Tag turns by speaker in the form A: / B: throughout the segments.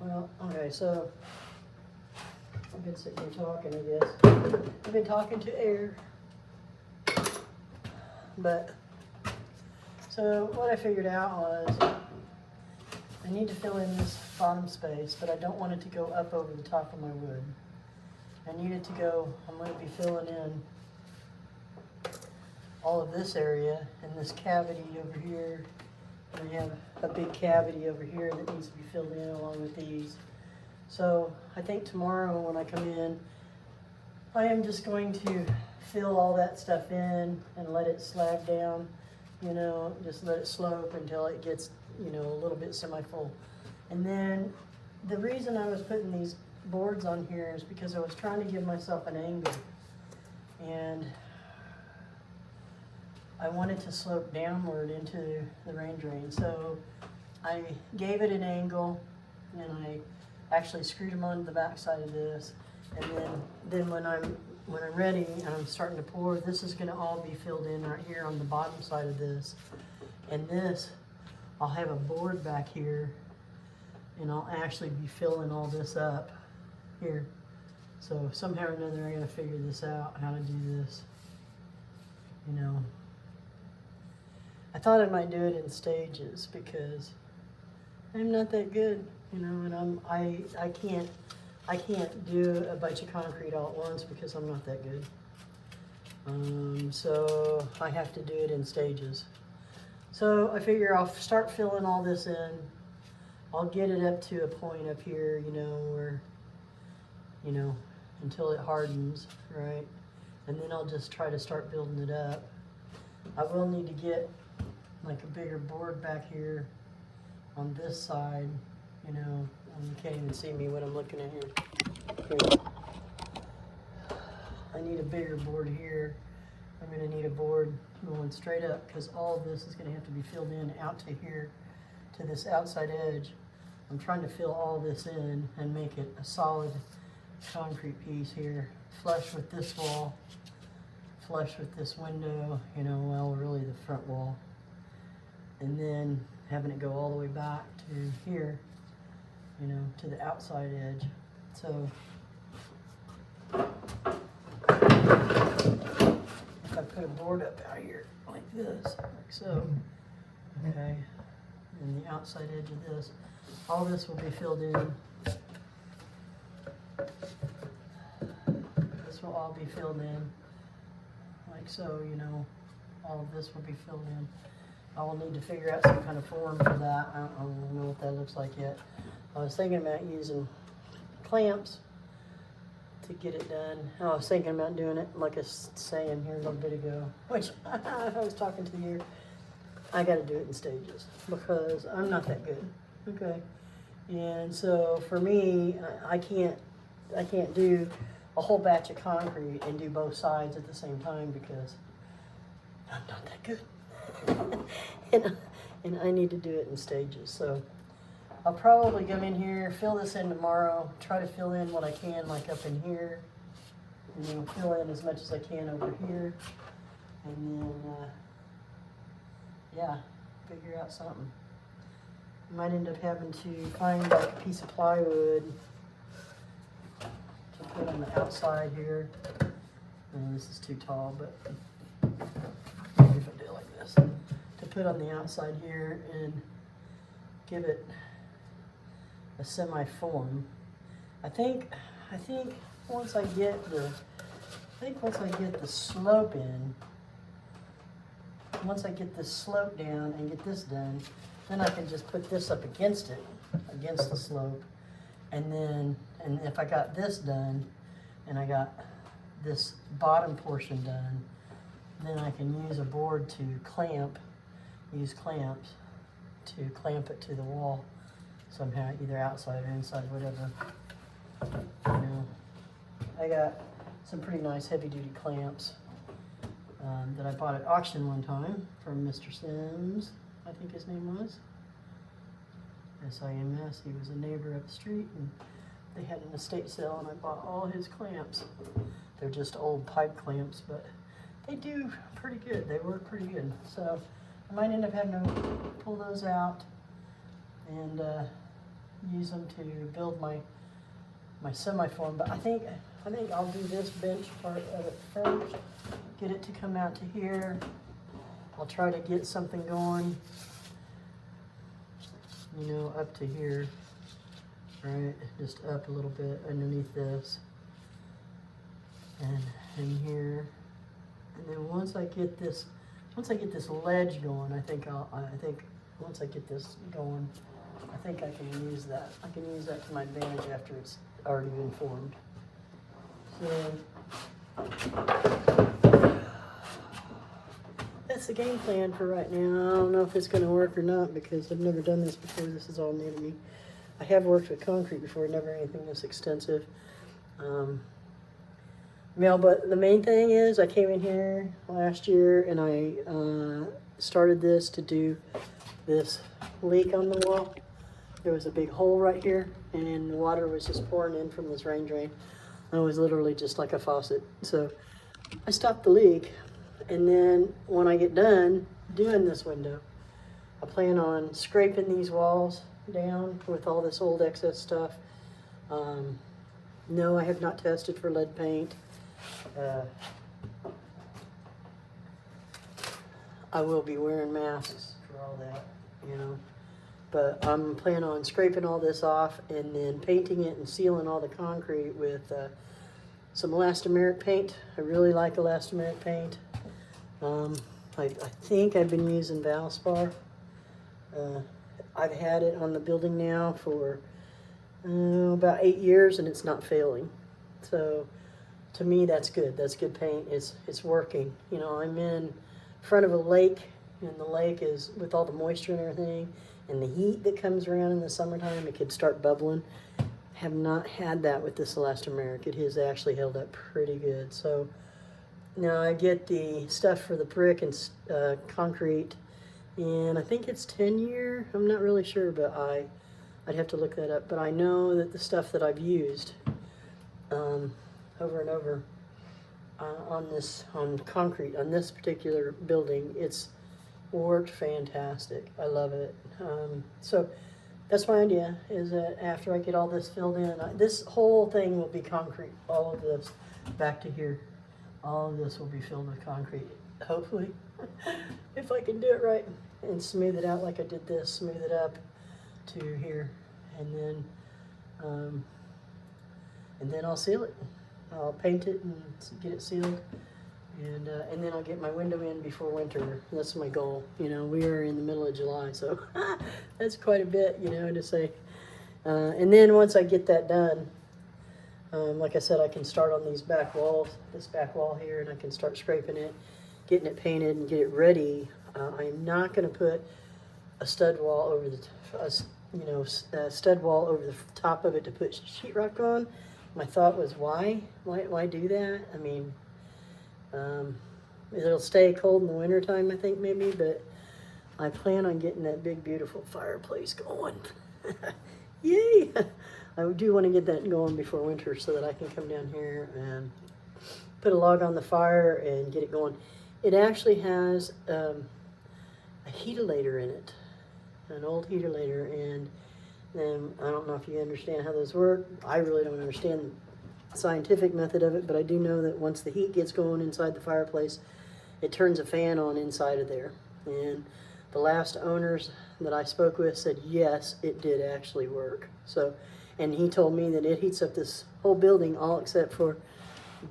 A: Well, okay, so I've been sitting here talking, I guess. I've been talking to air. But, so what I figured out was I need to fill in this bottom space, but I don't want it to go up over the top of my wood. I need it to go, I'm going to be filling in all of this area and this cavity over here. And we have a big cavity over here that needs to be filled in along with these. So I think tomorrow when I come in, I am just going to fill all that stuff in and let it slab down, you know, just let it slope until it gets, you know, a little bit semi-full. And then the reason I was putting these boards on here is because I was trying to give myself an angle. And I wanted to slope downward into the rain drain. So I gave it an angle and I actually screwed them onto the back side of this. And then when I'm ready and I'm starting to pour, this is gonna all be filled in right here on the bottom side of this. And this, I'll have a board back here and I'll actually be filling all this up here. So somehow or another, I gotta figure this out, how to do this, you know. I thought I might do it in stages because I'm not that good, you know, and I can't do a bunch of concrete all at once because I'm not that good. So I have to do it in stages. So I figure I'll start filling all this in. I'll get it up to a point up here, you know, where, you know, until it hardens, right? And then I'll just try to start building it up. I will need to get like a bigger board back here on this side, you know, and you can't even see me when I'm looking at here. I need a bigger board here. I'm gonna need a board going straight up because all of this is gonna have to be filled in out to here, to this outside edge. I'm trying to fill all this in and make it a solid concrete piece here, flush with this wall, flush with this window, you know, well, really the front wall. And then having it go all the way back to here, you know, to the outside edge. So if I put a board up out here like this, like so, okay, and the outside edge of this, all this will be filled in. This will all be filled in, like so, you know, all of this will be filled in. I will need to figure out some kind of form for that. I don't know what that looks like yet. I was thinking about using clamps to get it done. I was thinking about doing it like I was saying here a little bit ago, which I was talking to you. I got to do it in stages because I'm not that good. Okay, and so for me, I can't do a whole batch of concrete and do both sides at the same time because I'm not that good. and I need to do it in stages. So I'll probably come in here, fill this in tomorrow, try to fill in what I can like up in here, and then fill in as much as I can over here, and then yeah, figure out something. Might end up having to find like a piece of plywood to put on the outside here. And this is too tall, but maybe if I do it like this, to put on the outside here and give it a semi-form. I think once I get the slope in, once I get this slope down and get this done, then I can just put this up against it, against the slope, and if I got this done and I got this bottom portion done, then I can use a board to use clamps to clamp it to the wall somehow, either outside or inside, whatever. You know, I got some pretty nice heavy-duty clamps that I bought at auction one time from Mr. Sims, I think his name was. S-I-M-S. He was a neighbor up the street, and they had an estate sale, and I bought all his clamps. They're just old pipe clamps, but they do pretty good. They work pretty good. So I might end up having to pull those out and use them to build my semi-form. But I think I'll do this bench part of it first. Get it to come out to here. I'll try to get something going, you know, up to here, right? Just up a little bit underneath this, and in here. And then once I get this ledge going, I think once I get this going, I think I can use that. I can use that to my advantage after it's already been formed. So that's the game plan for right now. I don't know if it's going to work or not because I've never done this before. This is all new to me. I have worked with concrete before, never anything this extensive. But the main thing is I came in here last year and I started this to do this leak on the wall. There was a big hole right here and the water was just pouring in from this rain drain. It was literally just like a faucet. So I stopped the leak, and then when I get done doing this window, I plan on scraping these walls down with all this old excess stuff. No, I have not tested for lead paint. I will be wearing masks for all that, you know. But I'm planning on scraping all this off and then painting it and sealing all the concrete with some elastomeric paint. I really like elastomeric paint. I think I've been using Valspar. I've had it on the building now for about 8 years and it's not failing. So to me, that's good. That's good paint. It's working. You know, I'm in front of a lake, and the lake is with all the moisture and everything, and the heat that comes around in the summertime, it could start bubbling. Have not had that with this elastomeric. It has actually held up pretty good. So now I get the stuff for the brick and concrete, and I think it's 10-year. I'm not really sure, but I'd have to look that up. But I know that the stuff that I've used over and over on concrete on this particular building, it's worked fantastic. I love it. So that's my idea, is that after I get all this filled in, this whole thing will be concrete. All of this back to here, all of this will be filled with concrete, hopefully. If I can do it right and smooth it out like I did this, smooth it up to here, and then I'll seal it. I'll paint it and get it sealed, and then I'll get my window in before winter. That's my goal. You know, we are in the middle of July, so that's quite a bit, you know, to say. And then once I get that done, like I said, I can start on these back walls, this back wall here, and I can start scraping it, getting it painted, and get it ready. I'm not going to put a stud wall over the, stud wall over the top of it to put sheetrock on. My thought was, why do that? I mean, it'll stay cold in the wintertime, I think, maybe, but I plan on getting that big, beautiful fireplace going. Yay! I do want to get that going before winter so that I can come down here and put a log on the fire and get it going. It actually has a heatilator in it, an old heatilator, and then I don't know if you understand how those work. I really don't understand the scientific method of it, but I do know that once the heat gets going inside the fireplace, it turns a fan on inside of there. And the last owners that I spoke with said, yes, it did actually work. So, and he told me that it heats up this whole building, all except for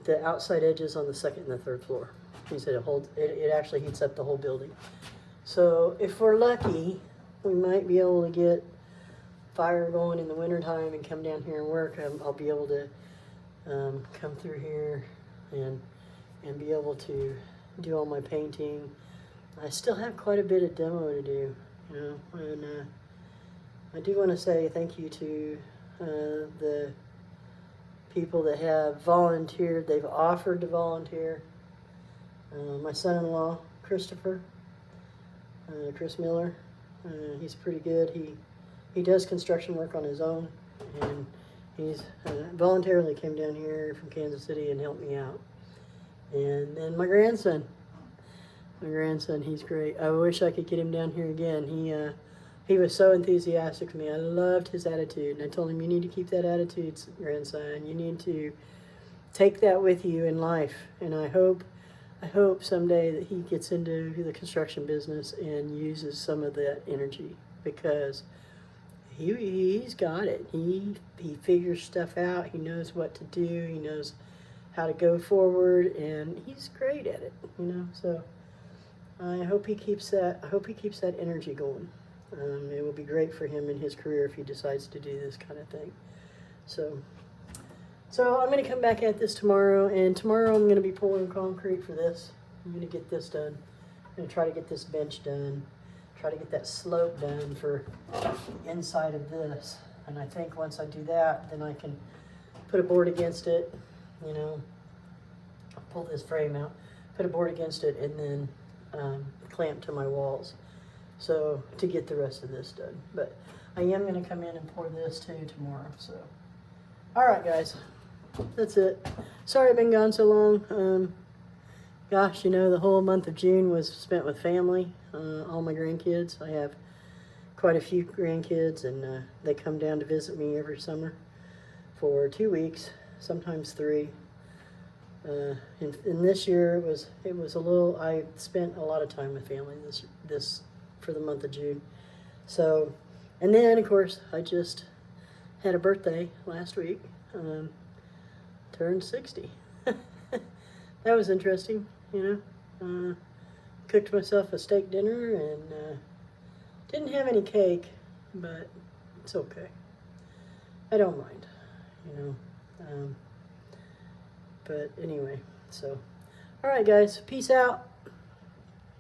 A: the outside edges on the second and the third floor. He said it actually heats up the whole building. So if we're lucky, we might be able to get fire going in the wintertime and come down here and work. I'll be able to come through here and be able to do all my painting. I still have quite a bit of demo to do, you know, and I do want to say thank you to the people that have volunteered. They've offered to volunteer. My son-in-law, Christopher, Chris Miller, he's pretty good. He does construction work on his own, and he's voluntarily came down here from Kansas City and helped me out. And then my grandson, he's great. I wish I could get him down here again. He he was so enthusiastic to me. I loved his attitude, and I told him, you need to keep that attitude, grandson. You need to take that with you in life. And I hope someday that he gets into the construction business and uses some of that energy, because he's got it. He figures stuff out. He knows what to do. He knows how to go forward, and he's great at it. So I hope he keeps that. I hope he keeps that energy going. It will be great for him in his career if he decides to do this kind of thing. So I'm going to come back at this tomorrow, and tomorrow I'm going to be pouring concrete for this. I'm going to get this done. I'm going to try to get this bench done. Try to get that slope done for the inside of this. And I think once I do that, then I can put a board against it, I'll pull this frame out, put a board against it, and then clamp to my walls. So to get the rest of this done. But I am going to come in and pour this too tomorrow. So, all right, guys, that's it. Sorry I've been gone so long. Gosh, the whole month of June was spent with family, all my grandkids. I have quite a few grandkids, and they come down to visit me every summer for 2 weeks, sometimes 3. And this year it was a little. I spent a lot of time with family this for the month of June. So, and then of course I just had a birthday last week. Turned 60. That was interesting, Cooked myself a steak dinner and didn't have any cake, but it's okay. I don't mind, But anyway, so, all right, guys, peace out.